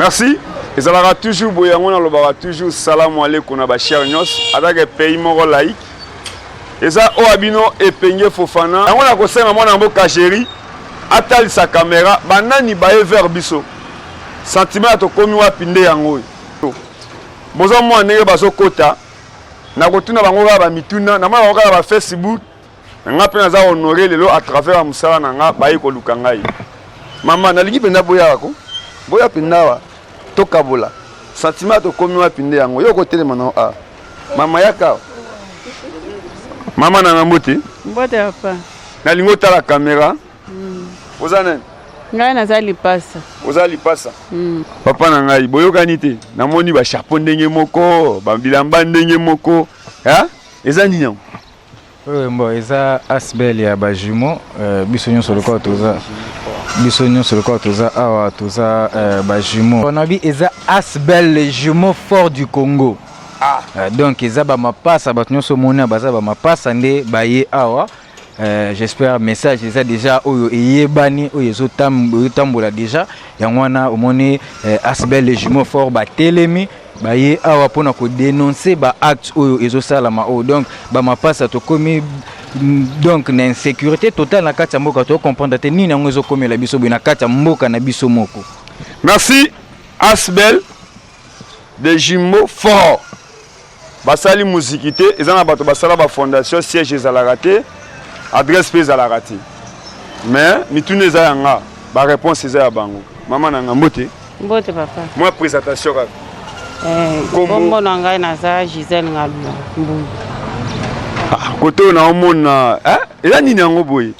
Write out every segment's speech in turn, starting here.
Merci. Et ça aura toujours boyango na lobara toujours salam alaikum na ba cher nyos avec pays moko laïque. Et ça o abino epenge Fofana. On a kosenga mona mboka chéri. Atali sa caméra banani baye vers biso. Sentiment to komi wa pinde yango. Bozo mo ndenge bazo kota. Na kotuna bango ba mituna na mama ba ba Facebook. Nga pe naza honorer lelo à travers musala na nga baye ko lukangai. Mama nalingi penda boya ko. Boya penda wa tokabola. Sentiment to komi wa pinde yango. Yo ko telema na a. Mama yaka. Mama na ngambote. Mbote papa. Na lingo ta la caméra. Ozana. Ngai nazali pasa. Ozali pasa. Papa na ngai boyokani te. Namoni ba chapeau ndenge moko, ba bilamba ndenge moko. Ha? Eza nini? Bon, eza asbel ya ba jumeau, bisonyo sur le corps toza. Bisonyo sur le corps toza awa toza ba jumeau. On a vu eza asbel les jumeaux forts du Congo. Ah. Donc eza ba mapasa batunyo so mona baza ba mapasa nde baye awa. J'espère message eza déjà oyo eyebani oyo zo tambola déjà yangwana omoni asbel les jumeaux forts ba telemi baye awa pona ko dénoncer ba acte oyo ezo salama o donc ba mapasa to komi donc na insécurité totale na kati ya mboka to comprendre te nini yango ezo komela biso na kati ya mboka na biso moko. Merci asbel des jumeaux forts. Basali musicité ezana bato basala ba fondation siège ezalaka te. Adresse pesa la raté. Mais mitune za yanga ba réponse za ya bango. Maman na ngambote. Mbote papa. Moi présentation ka. Kombo na ngai na za Gisèle Ngalula. Mbungu. Ah, koto na omona, eza nini yango boye?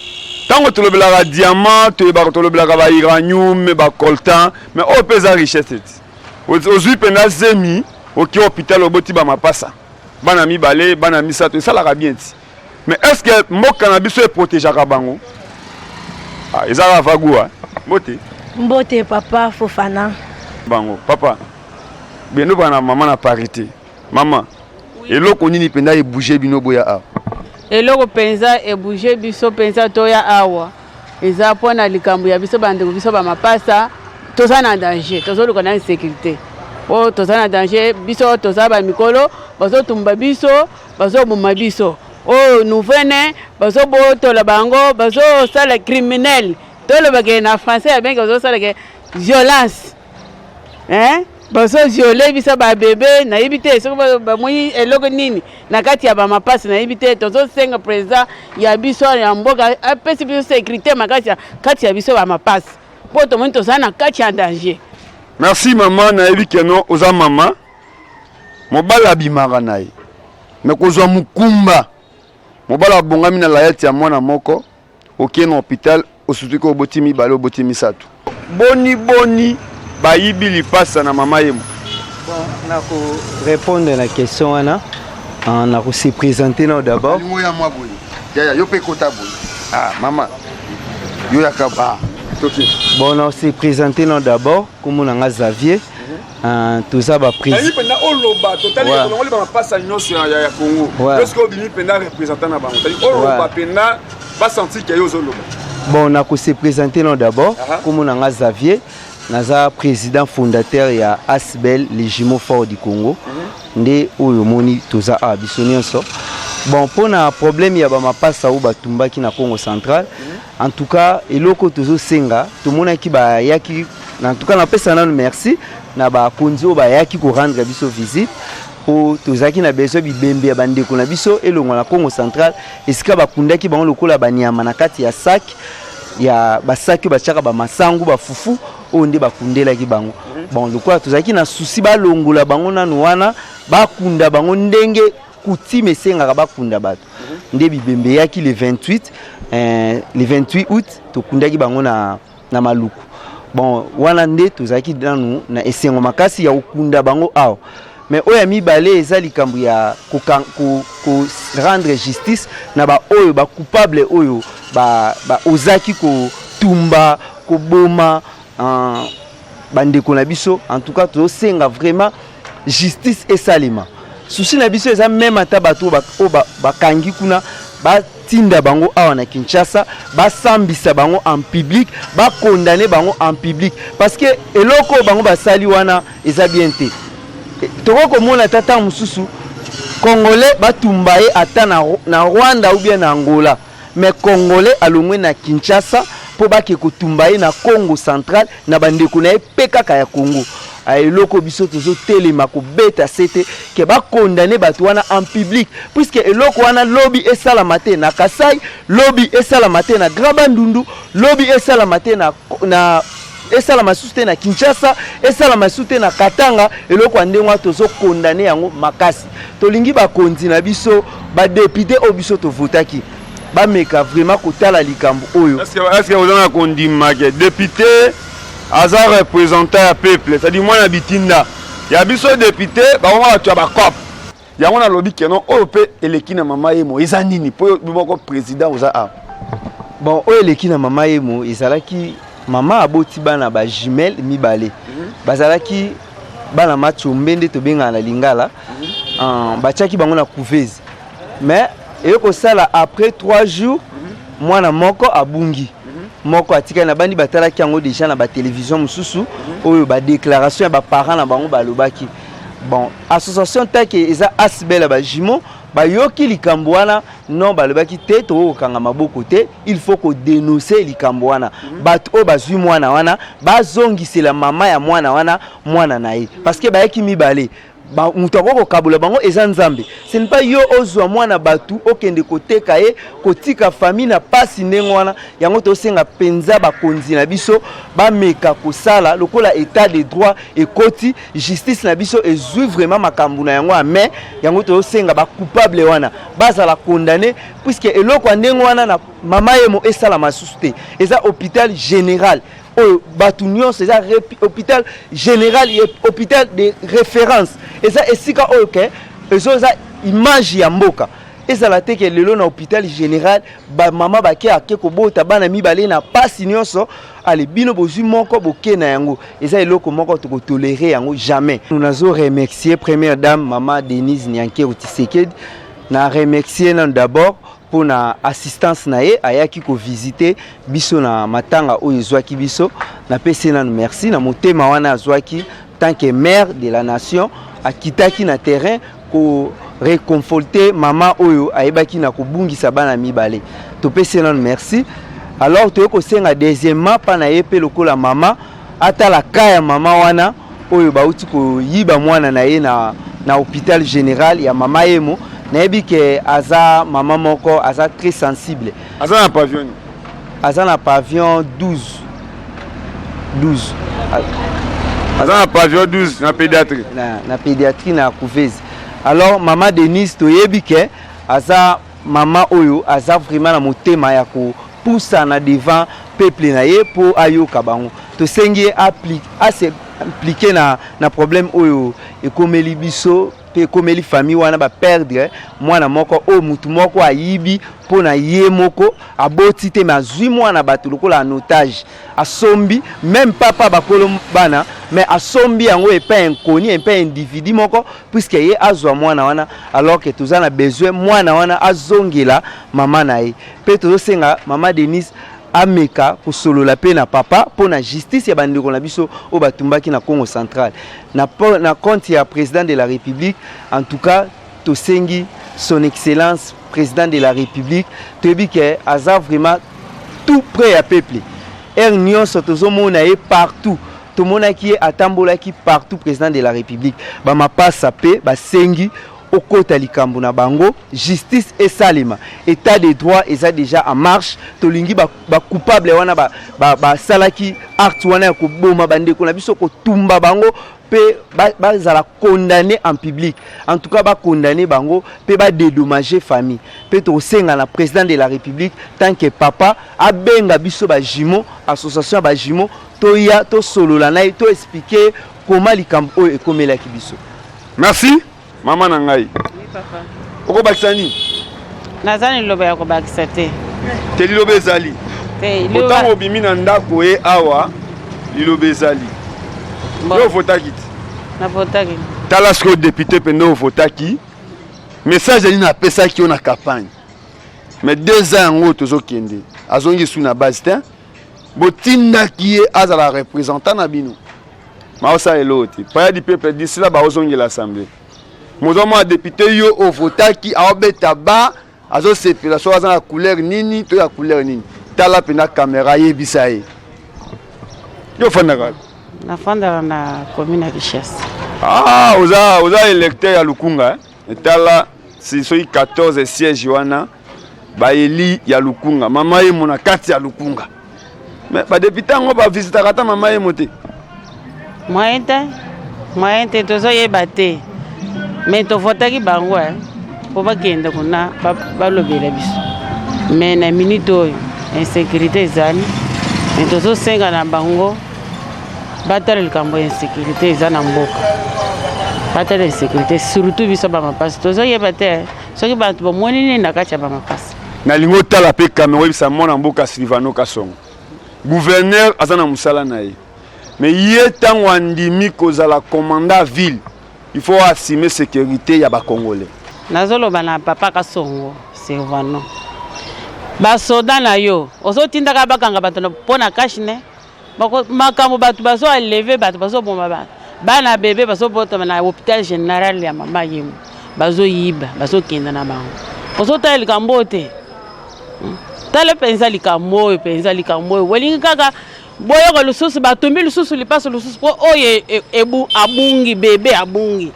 Tango tolobelaka diamant, tolobelaka ba uranium, ba coltan, mais o pesa richesse. Ozui pena zemi, oki hôpital oboti ba mapasa. Bana mi balé, bana mi sato, ça la bien ti. Mais est-ce que mon cannabis est protégé à Kabango? Ah, ils ont la goût, hein? Mbote. Mbote, papa, Fofana. Bango, papa. Bien, nous, maman a parité. Maman, et l'eau qu'on y penda et bouger bino boya. Et l'eau pensa et bouger biso pensa toya awa. Ils apprennent à l'icambu, biso bande biso ba mapasa, tous en danger, tous en insécurité. Oh, tous en danger, biso tous ba mikolo, baso tumba biso, baso buma biso. Oh, nous venons, baso boto la bango, baso sala criminel. Tout le bagage en français, bien que baso sala violence. Hein? Baso violer biso ba bébé, na ibité, so ba moi eloko nini, na kati ya ba mapasi na ibité, tozo senga président ya biso ya mboka, apesi biso sécurité makati ya biso ba mapasi. Po to monto sana kati ya danger. Merci maman, na ibi keno oza mama. Mobala bimara nae. Mais kozwa mukumba. Mobala bongami na layati ya mwana moko okie na hôpital osutuki oboti mibale oboti misato. Boni bayibi lipasa na mama yemo. Bon, na ko répondre à la question wana, on a se présenter là d'abord. Moya mwa boye. Ya yo pe kota boye. Ah mama. Yo yakaba. Toki. Bon, on a se présenter là d'abord comme on a Xavier. Tout ça va pris. Il penda oloba totalement on va passer nyonso ya Congo. Parce que obini penda représentant na bango. Oloba penda pas sentir que yo zoloba. Bon, on a ko se présenter là d'abord comme on a Xavier, naza président fondateur ya Asbel les jumeaux forts du Congo. Ndé oyo moni toza a bisonionso. Bon, pour un problème ya ba mapasa ou batumba ki na Congo central. En tout cas, eloko tozo senga, tout monde qui ba yaki en tout cas na pesa na merci. Na ba konzo ba yaki ko rendre biso visite po tozaki na beso bibembe ya bandeko na biso elongo na Congo central esika bakundaki bango lokola banyama na kati ya sac ya basaki bachaka ba masangu ba fufu onde bakundela ki bango bon lokola tozaki na souci ba longola bango nanu wana bakunda bango ndenge coutume senga bakunda bato nde bibembe yaki le 28 août tokundaki bango na maluku. Bon, wana nde tozaki danu na esengo makasi ya okunda bango awo. Mais oya mibale eza likambo ya ko rendre justice na ba oyo ba coupable oyo ba ozaki ko tumba ko boma bandeko na biso. En tout cas tosenga vraiment justice et salima. Souci na biso eza même ata bato ba kangi kuna ba tinda bango awa na Kinshasa ba sambisa bango en public ba condamner bango en public parce que eloko bango ba sali wana eza bien te toko komona tata mususu Congolais batumbaye ata na Rwanda ou bien na Angola mais Congolais alongwe na Kinshasa po bake kotumbaye na Congo central na bandeko na pekaka ya Congo eloko biso tozo telema ko beta sete ke ba condamner bato wana en public puisque eloko wana lobby esala matin na Kasai lobby esala matin na Grabandundu lobby esala matin na esala masute na Kinshasa esala masute na Katanga eloko andengwa tozo condamner yango makasi tolingi ba kontina biso ba député o biso to votaki ba meka vraiment kotala likambo oyo est-ce que vous avez condamné que député aza représentant ya peuple c'est-à-dire moi na bitinda ya biso député ba on tu ba cop ya on a lobby que non o pe eleki na mama yemo eza nini po boko président oza a bon o eleki na mama yemo ezalaki mama aboti bana ba jumelle mibale bazalaki bana machombe nde to benga na lingala bachaki bango na couveuse mais eko sala après 3 jours mwana moko abungi moko atika na bandi batalaki yango déjà na ba télévision mususu oyo ba déclaration ya ba parents na bango balobaki bon association take eza asbel ba jimo ba yoki likambo wana non balobaki te to kanga maboko te il faut ko dénoncer likambo wana bato o bazui mwana wana bazongisela mama ya mwana wana mwana nae parce que ba yaki mibale ba mutako kabula bango eza nzambe ce n'est pas yo ozwa mwana batu okende koteka ye kotika famille na pasi ndengo wana yango to senga penza ba konzi na biso ba meka kosala lokola état de droit et koti justice na biso ezui vraiment makambu na yango mais yango to senga ba coupable wana bazala condamné puisque eloko ndengo wana na mama yemo esala masusu te eza hôpital général batu nyonso eza hôpital général et hôpital de référence eza esika oyo ke eza image ya mboka ezala te ke lelo na hôpital général ba mama bake ake kobota bana mibale na pasi nyonso ale bino bozui moko boke na yango eza eloko moko to tolérer yango jamais. Nous nazo remercier première dame mama Denise Nyankero Tshisekedi na remercier nan d'abord pour na assistance na ye ayaki ko visiter biso na matanga oyo zwaki biso na pesi na merci na motema wana zwaki tant que maire de la nation akitaki na terrain ko réconforter mama oyo ayebaki na kobungisa bana mibale to pesi na merci. Alors to ko senga deuxièmement pa na ye pe lokola mama atala kaya mama wana oyo bauti ko yiba mwana na ye na hôpital général ya mama yemo nayebi ke aza mama moko aza très sensible aza na pavillon 12 aza na pavillon 12 na pédiatrie na pédiatrie na couveuse. Alors mama Denise toyebi ke aza mama oyo aza vraiment na motema ya ko poussa na devant peuple na ye po ayoka bango to sengi appliquer na problème oyo ekomeli biso pe komeli famille wana ba perdre mwana moko o mutu moko ayibi pona ye moko aboti te mazui mwana batu lokola en otage asombi même papa bakolo bana mais asombi yango et pas inconnu et pas individu moko puisque ye azwa mwana wana alors que tozana besoin mwana wana azongela mama na ye pe tosenga mama Denise ameka kusolola pe na papa pona justice ya bandeko na biso o batumbaki na Congo central na compte ya président de la République. En tout cas to sengi son excellence président de la République tebi ke aza vraiment tout près à peuple nyonso tozomona ye partout to mona ki atambola ki partout président de la République ba mapasa pe ba sengi okota likambo na bango justice et salima état de droit eza déjà en marche tolingi ba coupable wana ba salaki acte wana ko boma bandeko na biso ko tumba bango pe ba zala condamné en public. En tout cas ba condamné bango pe ba dédommager famille pe to senga na président de la République tant que papa abenga biso ba jimo association ba jimo to ya to solola na to expliquer comment likambo oyo ekomelaki biso. Merci mama na ngai. Oui papa. Oko bakisani? Nazani loba ya ko bakisa te. Te lilobe ezali. Te liloba. Otango bimi na ndako e awa lilobe ezali. Yo votaki. Na votaki. Tala ce que député pendo votaki. Message ali na pesa ki on a campagne. mais 2 ans en haut tozokende azongi sous na base te botinda qui est azala représentant na bino maosa eloti paya du peuple d'ici là ba ozongi l'assemblée mozomo député yo au vota qui a obeta ba azo sepela so azana couleur nini to ya couleur nini tala pena caméra yebisaye yo fandaka na fanda na commune ya Richesse. Ah, oza électeur ya Lukunga tala si soki 14 sièges wana ba eli ya Lukunga mama ye mona kati ya Lukunga mais ba député ngo ba visiter kata mama ye moté Moyen te tozo yeba te mais to votaki bango po bakende kuna balobela biso mais na minute oyo insécurité ezali mais tozo senga na bango batale likambo ya insécurité eza na mboka batale insécurité surtout biso bamapasi tozo yeba te soki bato bomoni nini na kati ya bamapasi na lingo tala pe kamera bisa mona mboka Silvano Kasongo gouverneur azana musala na ye mais yé tango andimi kozala commandant ville il faut assumer sécurité ya ba congolais nazoloba na papa Kasongo Silvano basoda na yo ozotindaka bakanga bato mpona kashine makambo bato bazo lever bato bazo bomba bato bana bébé bazo botama na hôpital général ya mama yemu bazo yiba bazo kenda na bango ozotala likambo te tala penza likambo welingi kaka boyoko lususu batumbi lususu lipaso lususu po oye ebu abungi bébé abungi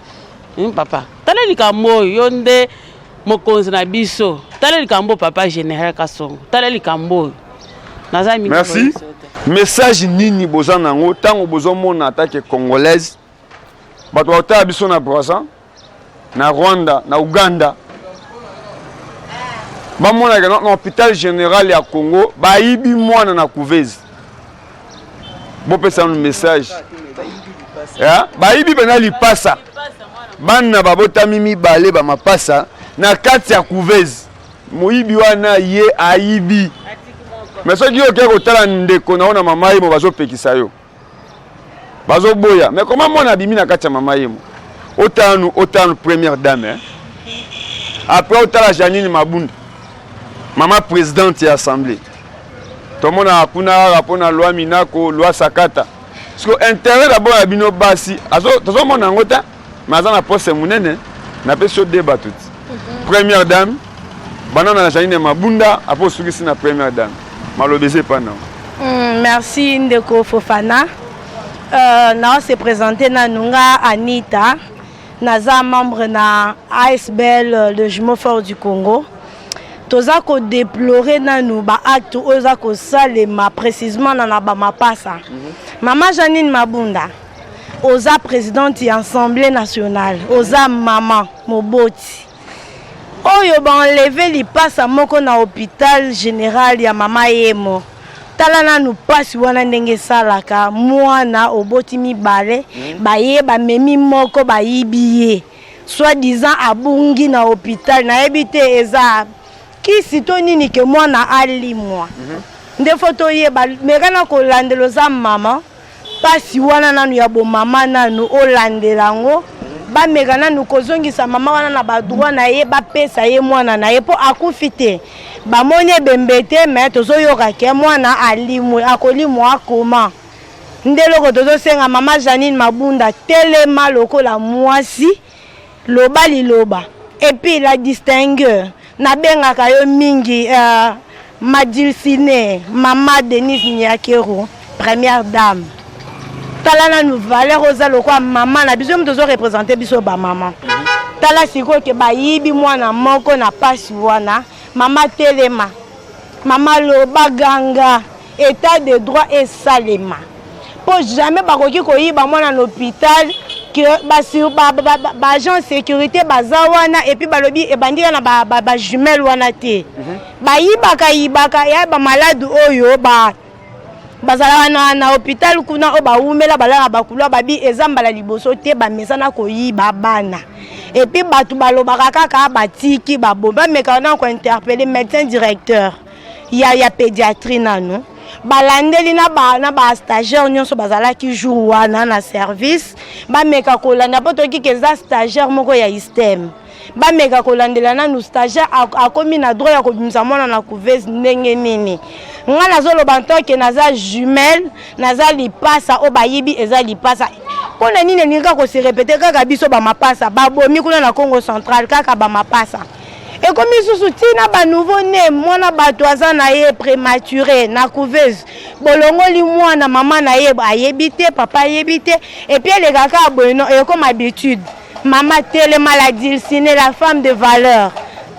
papa tala likambo yo nde mokonzi na biso tala likambo papa général Kasongo tala likambo nazami. Merci. Message nini boza nango tango bozo mona attaque congolaise bato bata biso na Brazza na Rwanda na Uganda ba mona na hôpital général ya Congo ba yibi mwana na Kouvezi bo pesa un message ya ba yibi bena lipasa bana babota mimi bale ba mapasa na kati ya Kouvezi moyibi wana ye ayibi mais soki yo ke kotala ndeko naona mama yemo bazopekisa yo bazoboya mais comment mona abimi na kati ya mama yemo otanu première dame après otala Janine Mabunda mama présidente ya assemblée tomona akuna rapona loi Minako loi Sakata parce que intérêt d'abord ya bino basi tozomona yango ta mais aza na poste munene na pe so débat tout première dame banana na Janine Mabunda après sukisi na première dame malobese pas non. Merci Ndeko Fofana. Na se présenter na nunga Anita, naza membre na ASBL le jumeau fort du Congo. Toza ko déplorer na nous ba acte oza ko salema précisément na ba mapasa. Maman Janine Mabunda, oza présidente de l'Assemblée nationale, oza maman Moboti. Oyo ba enlever li pasa moko na hôpital général ya mama yemo. Talana nous passe wana ndenge salaka mwana oboti mibale baye ba memi moko ba yibiye. Soit disant abungi na hôpital na ebite eza ki sito nini ke mwana ali mwa. Nde photo ye ba mekana ko landelo za mama pasi wana nanu ya bo mama nanu olandelango ba megana nous kozongisa mama wana na ba droit na ye ba pesa ye mwana na ye po akufite ba monye bembete mais tozoyoka ke mwana alimwe akolimwa akoma ndeloko tozo senga mama Janine Mabunda telema lokola mwasi loba liloba et puis la distingue na benga kayo mingi Madilcine mama Denise Nyakero première dame. Talana nous valeur oza lokwa mama na biso mtozo représenter biso ba mama. Tala siko ke ba yibi mwana moko na pasi wana mama telema. Mama loba ganga état de droit et salema. Pour jamais ba koki ko yiba mwana na hôpital que ba agent sécurité bazawana et puis balobi e bandika na ba jumelle wana te. Ba yibaka ya ba malade oyo ba bazala na hôpital kuna o ba umela balanga bakulwa babi ezambala liboso te ba mesana ko yiba bana et puis batu balobaka kaka batiki babomba meka na ko interpeller médecin directeur ya pédiatrie nanu balandeli na ba stagiaire nyonso bazalaki jour wana na service bameka kolanda po toki keza stagiaire moko ya système bameka kolandela nanu stagiaire akomi na droit ya kobimisa mwana na couveuse ndenge nini nga nazoloba ntoke naza jumelle naza lipasa o bayibi eza lipasa pona nini ninga ko se répéter kaka biso ba mapasa babomi kuna na Congo central kaka ba mapasa et comme isusu tina ba nouveau né mwana bato aza na ye prématuré na couveuse bolongoli mwana mama na ye ayebite papa ayebite et puis les kaka bono et comme habitude maman Téléma la Dilciné, la femme de valeur.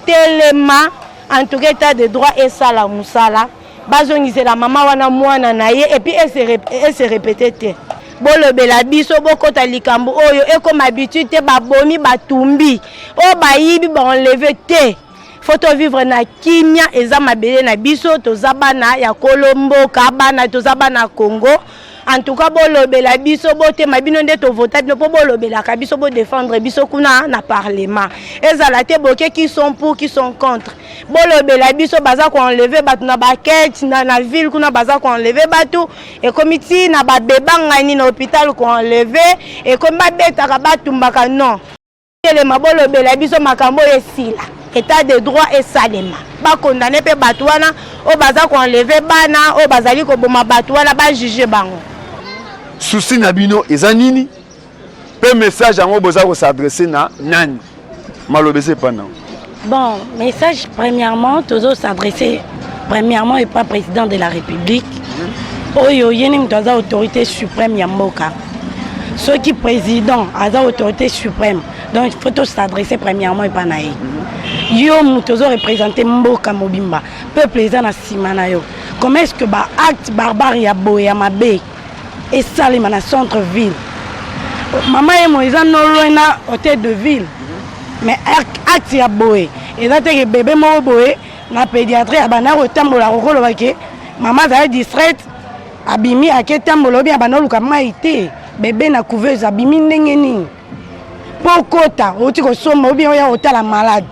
Téléma, en tout cas, état de droit et ça la moussala. Bazoni c'est la maman wana mwana naye et puis elle se répétait. Bolo bela biso boko talikambo oyo et comme habitude te babomi batumbi. O bayibi ba enlever te. Faut vivre na kimia eza mabele na biso tozabana ya Kolombo kabana tozabana Congo. En tout cas, bolobela biso bote mabino nde to voter po bolobela ka biso bo défendre biso kuna na parlement. Ezala te boke qui sont pour qui sont contre. Bolobela biso baza ko enlever batu na baquette na ville kuna baza ko enlever batu et comité na ba bebanga ni na hôpital ko enlever et comme ba beta ka batu mbaka non. Les mabolobela biso makambo esila. État de droit et salema. Ba condamner pe batu wana o baza ko enlever bana o bazali ko boma batu wana ba juger bango. Souci Nabino ezanini pe message yango boza ko s'adresser na nani malobese pas non. Bon, message premièrement toujours s'adresser premièrement et pas président de la République. Oyo yeni mtoza autorité suprême ya mboka. Ceux qui président aza autorité suprême. Donc il faut s'adresser premièrement et pas naï. Yo mtozo représenter mboka mobimba. Peuple ezana simana yo. Comment est-ce que ba acte barbare ya boya mabe et salima na centre-ville. Maman et moi, ils ont un hôtel de ville. Mais acte ya boé. Et là, que bébé m'a boé, na pédiatrie, à bana au tambo la roko lobake. Maman a distraite, abimi à quel tambo lobi à bana lukama été. Bébé na couveuse abimi n'engeni. Pokota, au tiko somme, ou bien au hôtel la malade.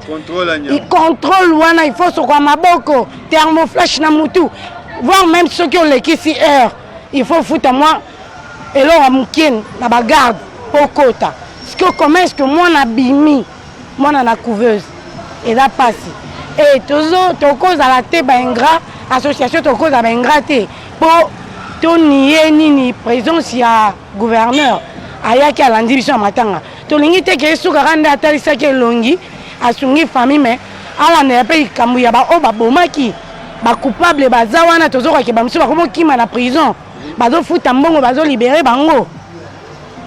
Il contrôle wana, il faut se quoi maboko, thermoflash na mutu. Voir même ceux qui ont les 6 heures. Il faut foutre à moi et là à Moukien, la bagarre, pour quota. Comment est-ce que moi on a bimi, moi on a couveuse et là passe. Et toujours, ton cause à la tête, ingrat, association, ton cause à ingrat, pour ton nier ni présence, il y a gouverneur, ayaki à l'indivision matanga. Ton limite que sous garande à tel sac longi, à son famille, mais à la nepe, comme il y a ba bomaki, ba coupable, ba zawana, toujours qui ba monsieur, comment qui m'a la prison. Bazo fout en bon, bazo libérer bango.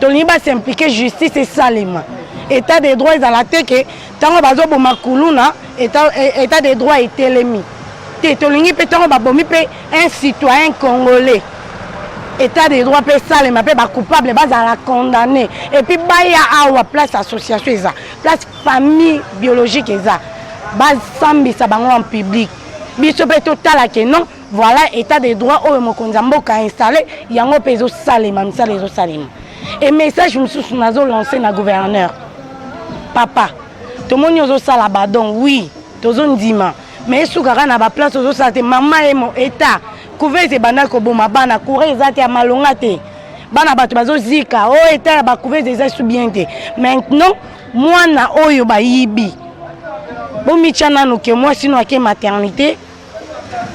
Tony va s'impliquer justice et salima. État des droits à la tête que tant bazo bomakuluna état des droits est télémi. Tony peut tant babomi peut un citoyen congolais. État des droits peut salima peut ba coupable bas à la condamner et puis baya awa place association eza place famille biologique eza base sambi sa bango en public. Biso peut total que non. Voilà état des droits au Mokonzambo qui a installé yango peso salima misala ezo salima. Et message mususu nazo lancer na gouverneur. Papa, tout monde ozo sala badon oui, tozo ndima. Mais soukara na ba place ozo sate maman et mon état. Couveuse bana ko boma bana courir ezati ya malonga te. Bana bato bazo zika o état ba couveuse eza bien te. Maintenant moi na oyo ba yibi. Bo michana no ke moi sino ake maternité.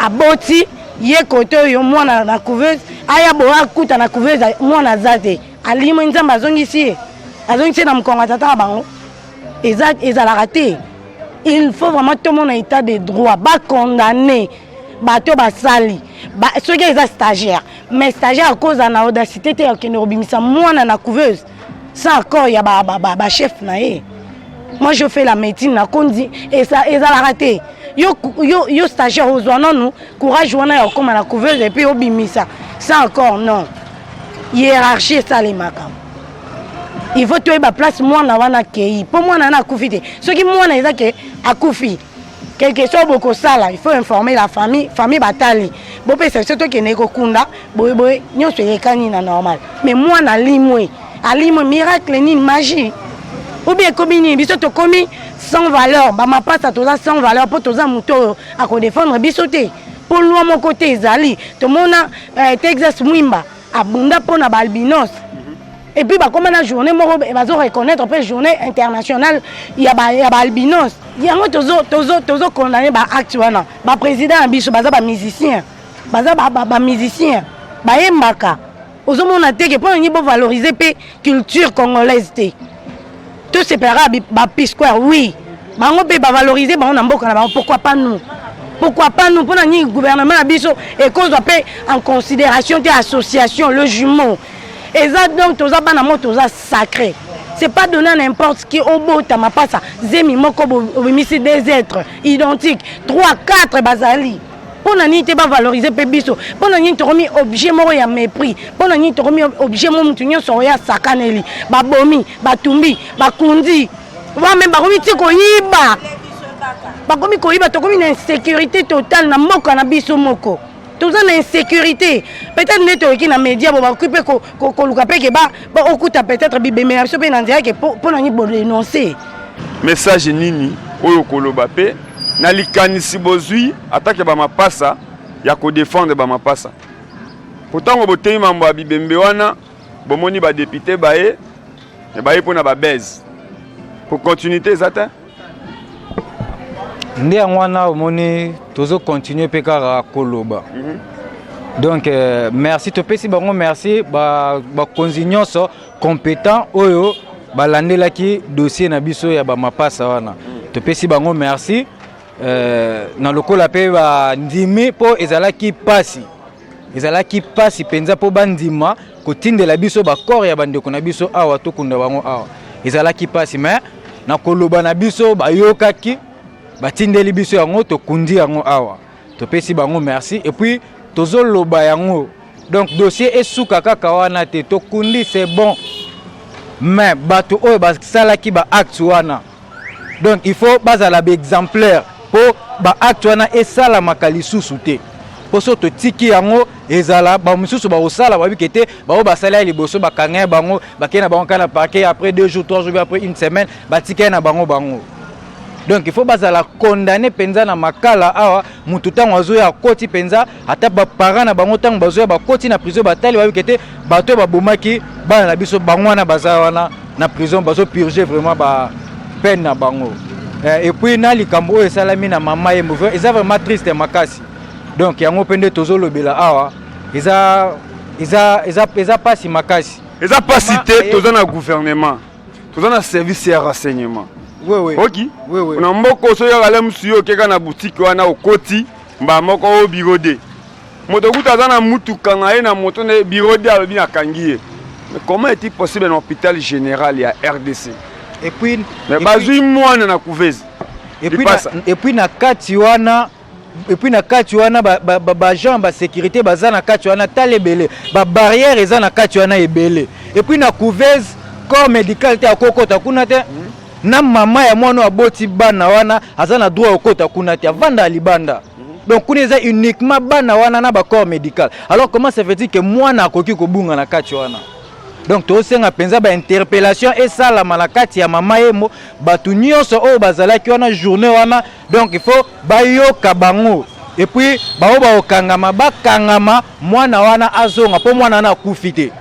Aboti ye kote yo mwana na couveuse aya bo akuta na couveuse mwana zate alimo nzamba zongisi azongisi na mkonga tata bango ezala raté. Il faut vraiment tout le monde état de droit ba condamner bato basali ba ceux qui sont stagiaires mais stagiaire à cause de la audacité te que robimisa mwana na couveuse ça encore ya ba chef na ye. Moi je fais la médecine na kondi et ça ezala raté. Yo stagiaire aux non courage wana ya comme la couveuse et puis obimisa ça encore non hiérarchie ça les makam il faut trouver ma place moi na wana kei pour moi na kufite ce qui moi na eza ke akufi quelque chose beaucoup ça là il faut informer la famille batali bo pesa surtout que neko kunda boy nyonso yekani na normal mais moi na limwe alimo miracle ni magie ou bien combini biso to komi sans valeur ba ma passe à toza sans valeur pour toza muto à ko défendre bisoté polwa mon côté ezali tomona Texas Mwimba abunda pona ba albinos et puis comme na journée moko bazo reconnaître pe journée internationale ya ba albinos yango tozo condamner ba acte wana ba président biso baza ba musicien baza ba musicien ba yembaka ozomona te ke pona ni bo valoriser pe culture congolaise te tout c'est pas ba P-Square oui bango pe ba valoriser bango na mboka na bango pourquoi pas nous pour le gouvernement et qu'on doit payer en considération des associations, le jumeau. Et ça donc, tout ça, sacré. C'est pas donner n'importe qui au bout de ma passe. Zemi moko c'est des êtres identiques. 3, 4 bazali. Pour n'ani te pas valoriser pébiso. Pour n'ani te remis objet moro ya mépris. Pour n'ani te remis objet moro mutunyo soya sakaneli. Ba bomi, ba tumbi, ba kundi. Wa même ba remis tiko yiba. Bakomi koyiba tokomi na insécurité totale na moko na biso moko. Toza na insécurité. Peut-être neto ki na média bo bakupe ko luka peke ba okuta peut-être bibeme na biso pe na ndia ke pour na ni bo dénoncer. Message nini oyo koloba pe na likanisi bozui attaque ba mapasa ya ko défendre ba mapasa. Pourtant bo botei mambo ya bibembe wana bomoni ba député bae e bae pona ba baise. Pour continuité zata Ndé angwana omoni tozo continuer pe kaka koloba. Donc merci to pesi bango merci ba konzi nyonso compétent oyo balandelaki dossier na biso ya ba mapasa wana. To pesi bango merci na lokola pe ba ndimi po ezalaki pasi. Ezalaki pasi penza po bandima kotindela biso ba corps ya bandeko na biso awa to kunda bango awa. Ezalaki pasi mais na koloba na biso ba yokaki batindeli biso yango to kundi yango awa to pesi bango merci et puis tozo loba yango donc dossier esuka kaka wana te to kundi c'est bon mais bato oyo basalaki ba acte wana donc il faut bazala ba exemplaire pour ba acte wana esala makalisusu te poso to tiki yango ezala ba mususu ba osala ba bikete ba basala liboso ba kanga bango ba kena bango kana parquet après 2 jours 3 jours après une semaine ba tiki na bango donc il faut bazala condamner penza na makala awa mutu tango azoya koti penza ata ba parents na bango tango bazoya ba koti na prison batali ba bikete bato ba bomaki bana na biso bango na bazawana na prison bazo purger vraiment ba peine na bango et puis na likambo esalami na mama ye mauvais eza vraiment triste makasi donc yango pende tozo lobela awa eza pasi makasi eza pasi te toza na gouvernement toza na service ya renseignement. Oui. Ok. Oui. On a moko so ya kala musuyo keka na boutique wana okoti mba moko o birode. Moto kuta zana mutu kanga ye na moto ne birode alobi na kangiye. Mais comment est-il possible dans l'hôpital général ya RDC? Et puis mais bazui mwana na couveze. Et puis na kati wana ba gens ba sécurité baza na kati wana talebele ba barrière eza na kati wana ebele. Et puis na couveze corps médical te akokota kuna te. Na mama ya mwana aboti bana wana azana droit okota kuna ti avanda libanda. Donc kuna eza uniquement bana wana na ba corps médical. Alors comment ça veut dire que mwana akoki kobunga na kati wana? Donc to senga penza ba interpellation et ça la malakati ya mama yemo batu nyonso o bazalaki wana journée wana donc il faut bayoka bango et puis ba okangama bakangama mwana wana azonga po mwana na kufite.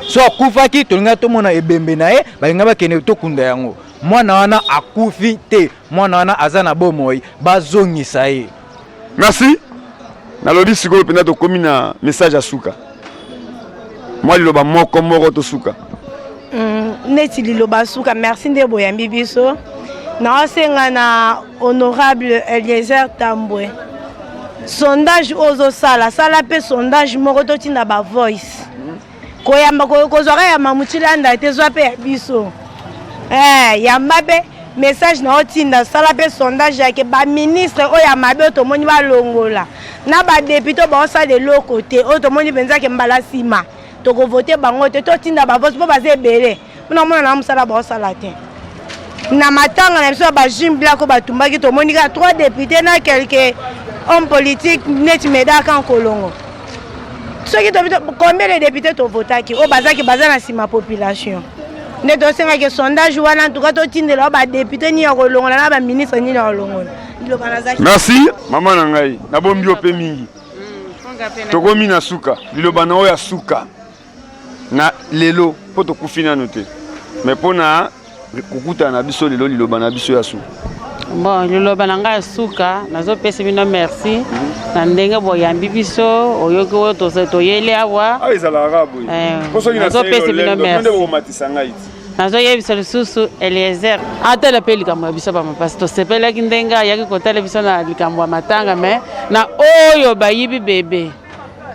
So akufaki tolinga to mona ebembe na ye balinga bakene to kunda yango. Mwana wana akufi te mwana wana azana bomoi bazongisa ye. Merci. Na lobi siko pena to komi na message asuka. Moi liloba moko to suka. Neti liloba suka merci nde boyambi biso. Na senga na honorable Eliezer Tambwe. Sondage ozo sala pe sondage moko to tinda ba voice. Koyamba kozwaka ya mamutilanda te zwa pe ya biso. Yamba be message na otinda sala pe sondage ya ke ba ministre oya mabe to moni ba longola. Na ba député ba osa de l'autre côté o to moni benza ke mbala sima. To ko voter bango te to tinda ba vote po ba zebele. Mona mona na musala ba osala te. Na matanga na biso ba Jim Black ko batumbaki to moni ka 3 députés na quelques hommes politiques net medaka en Kolongo. Ceux qui combien de députés to votaki o bazaki bazana sima population. Ne to senga ke sondage wana en tout cas to tindela ba député ni Kolongo na ba ministre ni Kolongo. Merci maman na ngai na bombi ope mingi tokomi na suka liloba na oya suka na lelo po tokufina note mais pona kukuta na biso lelo liloba na biso ya suka bon liloba na ngai suka nazopesa bino merci na ndenge boyambi biso oyoki oyo toyele awa ezalaka boye nazopesa bino merci nazoyebisa lisusu Eliezer atala mpe likambo ya biso bamapasi tosepelaki ndenge ayaki kotala biso na likambo ya matanga me na oyo bayibi bebe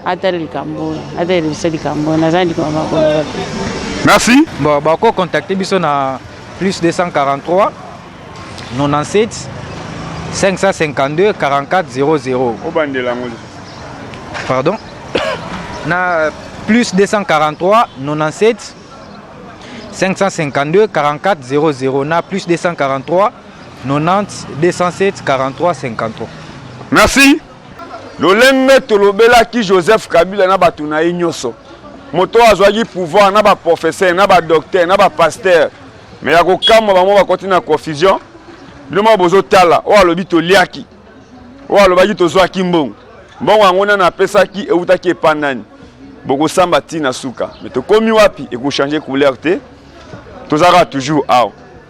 atala likambo atala biso likambo naza likambo makolo merci bon bako contacter biso na plus 243 97 552 44 00 obandela ngoli pardon na plus 243 97 552 44 00 na plus 243 90 207 43 53. Merci. Lolenge tolobelaki Joseph Kabila na batu na inyoso. Moto azwaki pouvoir na ba professeur na ba docteur na ba pasteur. Mais ya kokama ba mo ba continue na confusion. Biloma bozo tala o alobi to liaki. O alobaki to zwaki mbongo. Mbongo angona na pesa ki eutaki epandani. Boko samba tina suka. Mais to komi wapi e ko changer couleur te. Tozara toujours out.